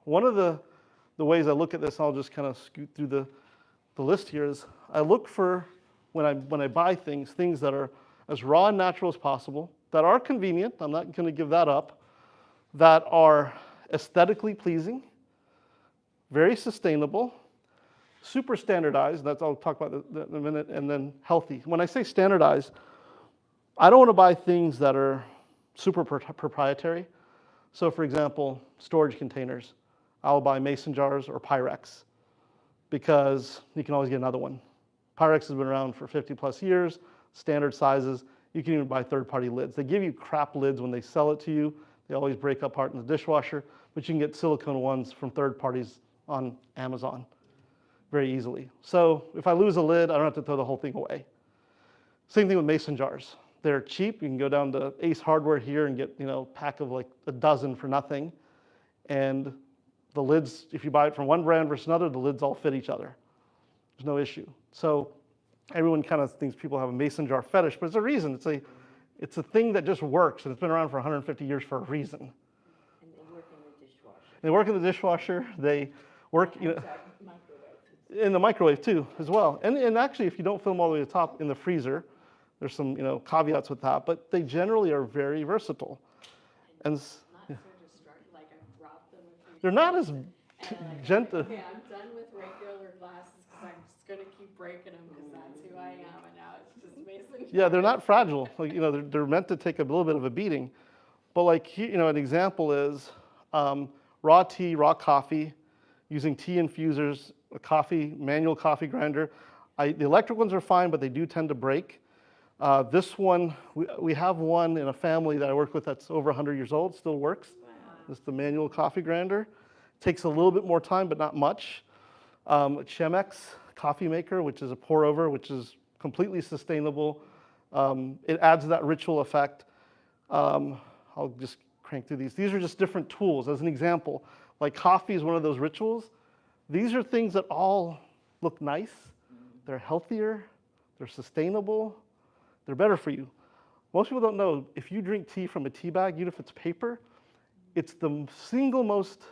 one of the ways I look at this, I'll just kind of scoot through the list here, is I look for, when I buy things that are as raw and natural as possible, that are convenient, I'm not going to give that up, that are aesthetically pleasing, very sustainable, super standardized, that's I'll talk about that in a minute, and then healthy. When I say standardized, I don't want to buy things that are super proprietary. So for example, storage containers. I'll buy mason jars or Pyrex because you can always get another one. Pyrex has been around for 50 plus years, standard sizes. You can even buy third-party lids. They give you crap lids when they sell it to you. They always break apart in the dishwasher, but you can get silicone ones from third parties on Amazon very easily. So if I lose a lid, I don't have to throw the whole thing away. Same thing with mason jars. They're cheap. You can go down to Ace Hardware here and get a pack of like a dozen for nothing. And the lids, if you buy it from one brand versus another, the lids all fit each other. There's no issue. So everyone kind of thinks people have a mason jar fetish, but it's a reason. It's a thing that just works, and it's been around for 150 years for a reason. And they work in the dishwasher. They work in the dishwasher. They work, in the microwave too, as well. And actually, if you don't fill them all the way to the top, in the freezer. There's some, caveats with that, but they generally are very versatile. And Not so destructive, like I've dropped them a few they're not as times, and I'm like, gentle. okay, I'm done with regular glasses because I'm just gonna keep breaking them because that's who I am, and now it's just mason Yeah, they're jars. not fragile. Like, they're meant to take a little bit of a beating. But like, an example is raw tea, raw coffee, using tea infusers, a coffee, manual coffee grinder. The electric ones are fine, but they do tend to break. This one, we have one in a family that I work with that's over 100 years old, still works. Wow. It's the manual coffee grinder. Takes a little bit more time, but not much. Chemex coffee maker, which is a pour over, which is completely sustainable. It adds that ritual effect. I'll just crank through these. These are just different tools. As an example, like coffee is one of those rituals. These are things that all look nice. They're healthier. They're sustainable. They're better for you. Most people don't know, if you drink tea from a tea bag, even if it's paper, it's the single most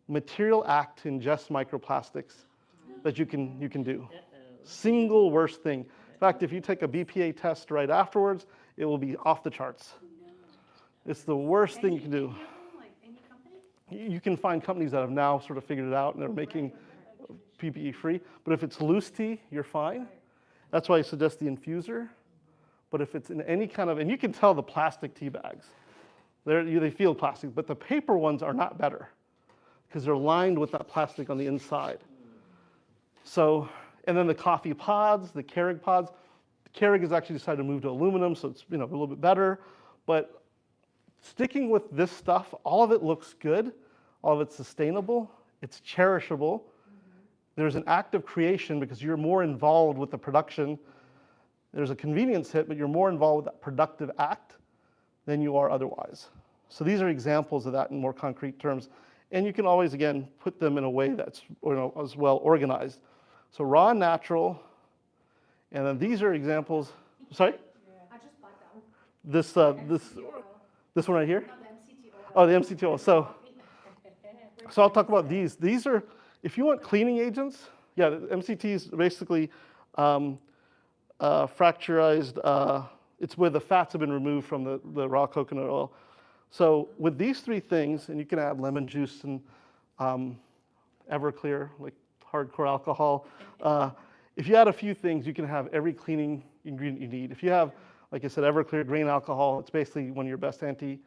material act to ingest microplastics that you can do. Single worst thing. In fact, if you take a BPA test right afterwards, it will be off the charts. It's the worst thing you can do. Like any company? You can find companies that have now sort of figured it out and they're making PPE free. But if it's loose tea, you're fine. That's why I suggest the infuser. But if it's in any kind of, and you can tell the plastic tea bags, they feel plastic, but the paper ones are not better because they're lined with that plastic on the inside. So, and then the coffee pods, the Keurig pods. Keurig has actually decided to move to aluminum, so it's a little bit better. But sticking with this stuff, all of it looks good, all of it's sustainable, it's cherishable. There's an act of creation because you're more involved with the production. There's a convenience hit, but you're more involved with that productive act than you are otherwise. So these are examples of that in more concrete terms. And you can always, again, put them in a way that's as well organized. So raw and natural, and then these are examples. Sorry? I just bought that one. This one right here? No, the MCT oil. Oh, the MCT oil. So I'll talk about these. These are, if you want cleaning agents, yeah, the MCT is basically fracturized, it's where the fats have been removed from the raw coconut oil. So with these three things, and you can add lemon juice and Everclear, like hardcore alcohol. If you add a few things, you can have every cleaning ingredient you need. If you have, like I said, Everclear grain alcohol, it's basically one of your best septics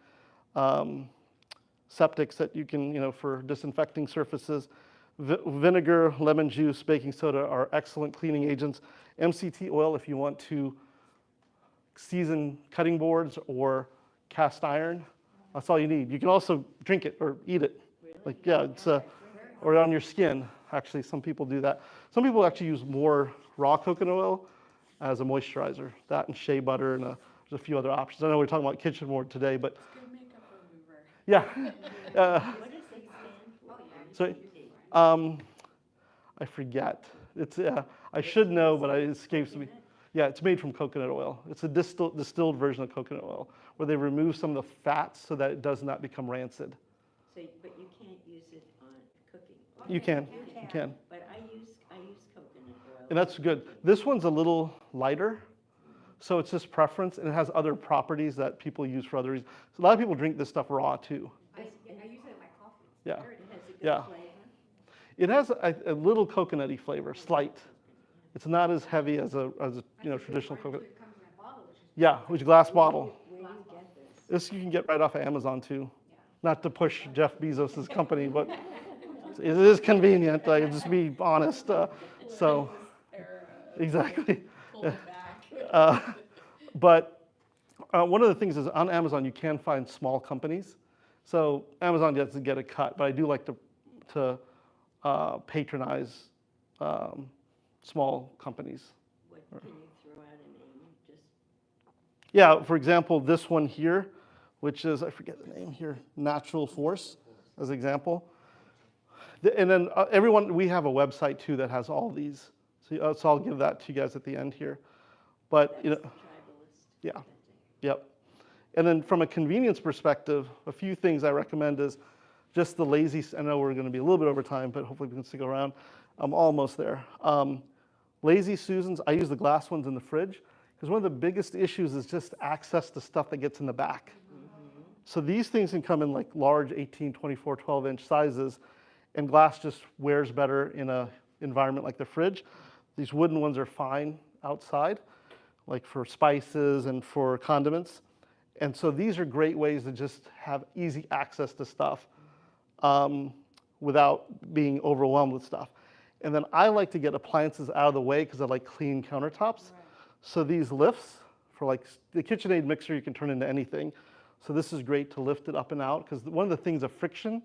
that you can, for disinfecting surfaces. Vinegar, lemon juice, baking soda are excellent cleaning agents. MCT oil, if you want to season cutting boards or cast iron, that's all you need. You can also drink it or eat it. Really? Like, yeah, it's or on your skin. Actually, some people do that. Some people actually use more raw coconut oil as a moisturizer. That and shea butter, and there's a few other options. I know we're talking about kitchen board today, but Good makeup remover. yeah. What does it stand for? So, I forget. It's I should know, but it escapes me. Yeah, it's made from coconut oil. It's a distilled version of coconut oil, where they remove some of the fats so that it does not become rancid. So, but you can't use it on cooking. You can. But I use coconut oil. And that's good. This one's a little lighter, So it's just preference, and it has other properties that people use for other reasons. So a lot of people drink this stuff raw too. I use it in my coffee. It's Yeah. very It has a good Yeah. flavor. It has a little coconutty flavor, slight. It's not as heavy as a traditional coconut. It comes in a bottle, which is. Yeah, which glass bottle. Where do you get this? This you can get right off of Amazon too. Not to push Jeff Bezos' company, but it is convenient. I just be honest. So exactly. Pull it back. But one of the things is on Amazon you can find small companies. So Amazon doesn't get a cut, but I do like to patronize small companies. What, can you throw out a name? Just, Yeah, for example, this one here, which is, I forget the name here, Natural Force, as an example. And then we have a website too that has all these. So I'll give that to you guys at the end here. But, that's the tribalist. yeah. Yep. And then from a convenience perspective, a few things I recommend is just the lazy, I know we're going to be a little bit over time, but hopefully we can stick around. I'm almost there. Lazy Susans, I use the glass ones in the fridge because one of the biggest issues is just access to stuff that gets in the back. So these things can come in like large 18, 24, 12-inch sizes, and glass just wears better in an environment like the fridge. These wooden ones are fine outside, like for spices and for condiments. And so these are great ways to just have easy access to stuff without being overwhelmed with stuff. And then I like to get appliances out of the way because I like clean countertops. So these lifts, for like the KitchenAid mixer, you can turn into anything. So this is great to lift it up and out because one of the things of friction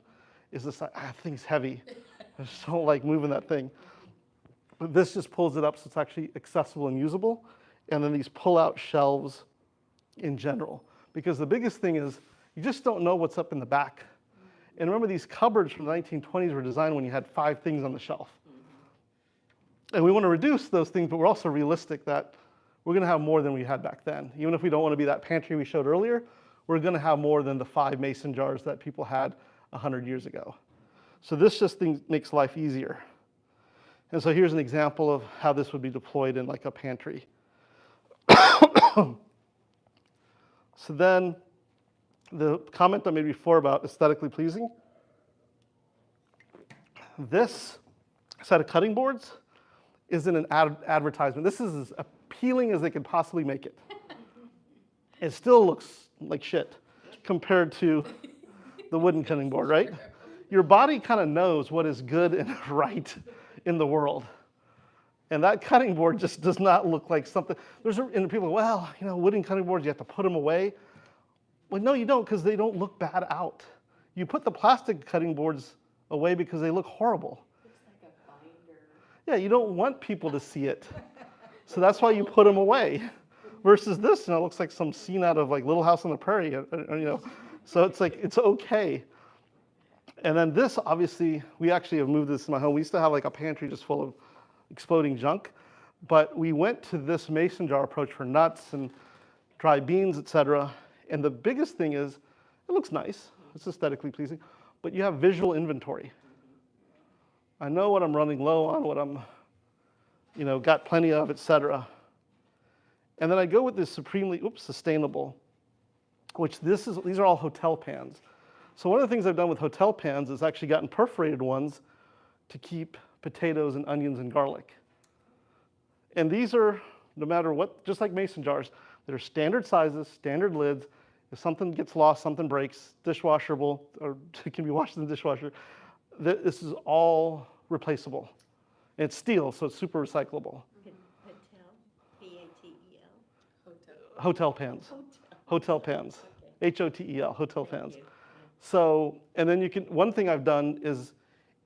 is this, thing's heavy. I just don't like moving that thing. But this just pulls it up so it's actually accessible and usable. And then these pull-out shelves in general. Because the biggest thing is you just don't know what's up in the back. And remember, these cupboards from the 1920s were designed when you had 5 things on the shelf. And we want to reduce those things, but we're also realistic that we're going to have more than we had back then. Even if we don't want to be that pantry we showed earlier, we're going to have more than the 5 mason jars that people had 100 years ago. So this just makes life easier. And so here's an example of how this would be deployed in like a pantry. So then the comment I made before about aesthetically pleasing, this set of cutting boards isn't an advertisement. This is as appealing as they could possibly make it. It still looks like shit compared to the wooden cutting board, right? Your body kind of knows what is good and right in the world. And that cutting board just does not look like something. And people go, well, wooden cutting boards, you have to put them away. Well, no, you don't, because they don't look bad out. You put the plastic cutting boards away because they look horrible. Looks like a binder. Yeah, you don't want people to see it. So that's why you put them away. Versus this, it looks like some scene out of like Little House on the Prairie, So it's like, it's okay. And then this, obviously, we actually have moved this in my home. We used to have like a pantry just full of exploding junk. But we went to this mason jar approach for nuts and dry beans, etc. And the biggest thing is, it looks nice. It's aesthetically pleasing. But you have visual inventory. I know what I'm running low on, what I'm, got plenty of, etc. And then I go with this supremely, sustainable, which these are all hotel pans. So one of the things I've done with hotel pans is actually gotten perforated ones to keep potatoes and onions and garlic. And these are, no matter what, just like mason jars, they're standard sizes, standard lids. If something gets lost, something breaks, dishwasherable, or it can be washed in the dishwasher, this is all replaceable. And it's steel, so it's super recyclable. Patel, P-A-T-E-L. Hotel pans. Hotel pans. Okay. H-O-T-E-L, hotel Thank pans. you. So, and then one thing I've done is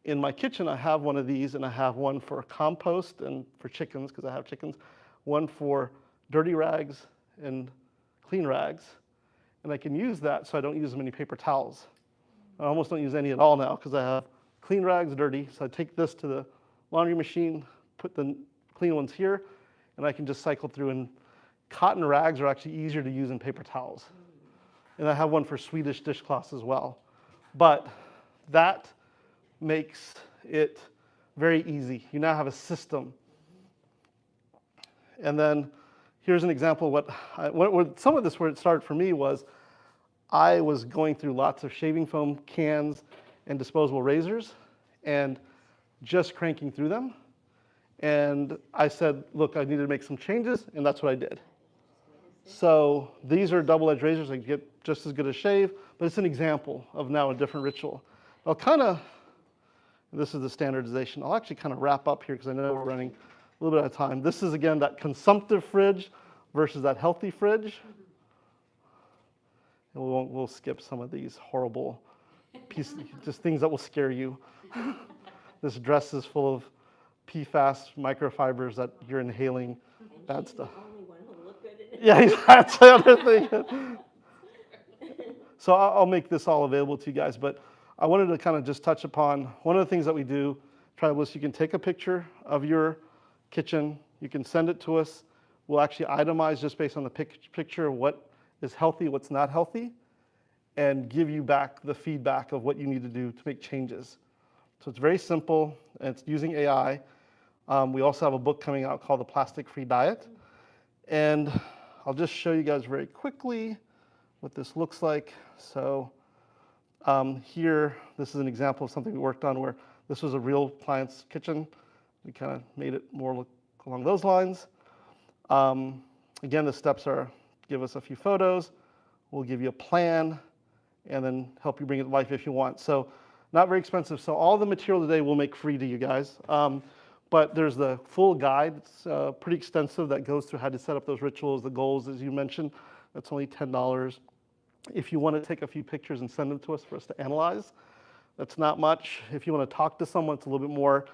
in my kitchen, I have one of these, and I have one for compost and for chickens, because I have chickens, one for dirty rags and clean rags. And I can use that so I don't use as many paper towels. I almost don't use any at all now because I have clean rags, dirty. So I take this to the laundry machine, put the clean ones here, and I can just cycle through. And cotton rags are actually easier to use than paper towels. And I have one for Swedish dishcloths as well. But that makes it very easy. You now have a system. And then here's an example of what some of this where it started for me was I was going through lots of shaving foam cans and disposable razors and just cranking through them. And I said, look, I need to make some changes, and that's what I did. So these are double-edged razors. I get just as good a shave, but it's an example of now a different ritual. I'll kind of, this is the standardization. I'll actually kind of wrap up here because I know we're running a little bit out of time. This is, again, that consumptive fridge versus that healthy fridge. And we'll skip some of these horrible pieces, just things that will scare you. This dress is full of PFAS microfibers that you're inhaling, bad stuff. The only one who looked at it. Yeah, that's the other thing. So I'll make this all available to you guys, but I wanted to kind of just touch upon one of the things that we do, Tribalists, you can take a picture of your kitchen, you can send it to us. We'll actually itemize just based on the picture of what is healthy, what's not healthy, and give you back the feedback of what you need to do to make changes. So it's very simple, and it's using AI. We also have a book coming out called The Plastic-Free Diet. And I'll just show you guys very quickly what this looks like. So here, this is an example of something we worked on where this was a real client's kitchen. We kind of made it more look along those lines. Again, the steps are give us a few photos, we'll give you a plan, and then help you bring it to life if you want. So not very expensive. So all the material today we'll make free to you guys. But there's the full guide. It's pretty extensive that goes through how to set up those rituals, the goals, as you mentioned. That's only $10. If you want to take a few pictures and send them to us for us to analyze, that's not much. If you want to talk to someone, it's a little bit more.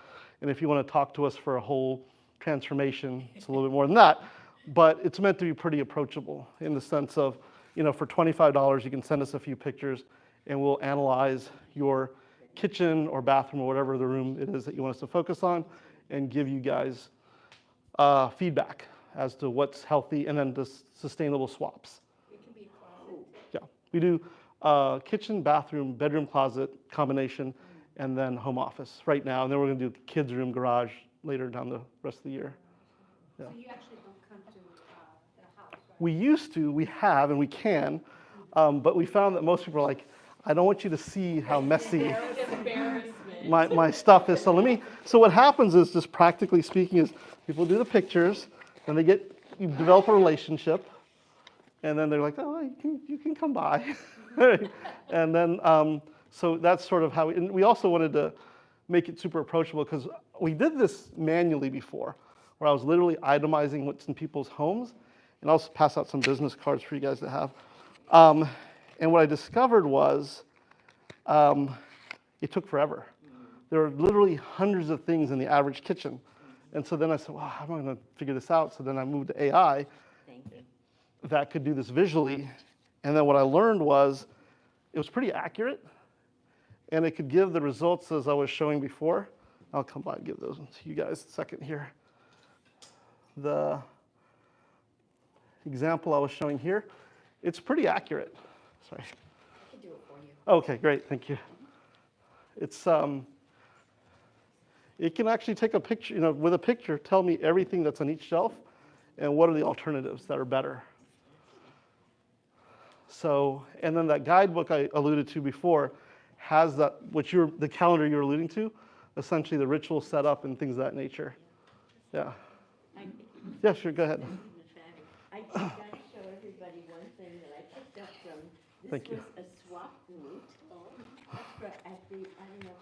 And if you want to talk to us for a whole transformation, it's a little bit more than that. But it's meant to be pretty approachable in the sense of, for $25, you can send us a few pictures and we'll analyze your kitchen or bathroom or whatever the room it is that you want us to focus on and give you guys feedback as to what's healthy and then the sustainable swaps. It can be a closet. Yeah, we do kitchen, bathroom, bedroom, closet combination, and then home office right now. And then we're going to do kids' room, garage later down the rest of the year. Yeah. So you actually don't come to the house, right? We used to, we have, and we can, but we found that most people are like, I don't want you to see how messy my stuff is. So what happens is, just practically speaking, is people do the pictures, and you develop a relationship, and then they're like, oh, you can come by. And then, so that's sort of how, and we also wanted to make it super approachable because we did this manually before, where I was literally itemizing what's in people's homes, and I'll pass out some business cards for you guys to have. And what I discovered was it took forever. There were literally hundreds of things in the average kitchen. And so then I said, well, how am I going to figure this out? So then I moved to AI that could do this visually. And then what I learned was it was pretty accurate, and it could give the results as I was showing before. I'll come by and give those to you guys a second here. The example I was showing here, it's pretty accurate. Sorry. I can do it for you. Okay, great, thank you. It's it can actually take a picture, with a picture, tell me everything that's on each shelf and what are the alternatives that are better. So, and then that guidebook I alluded to before has that, the calendar you're alluding to, essentially the ritual setup and things of that nature. Yeah. Yeah, sure, go ahead. I just got to show everybody one thing that I picked up from, this Thank you. was a swap root at the, I don't know if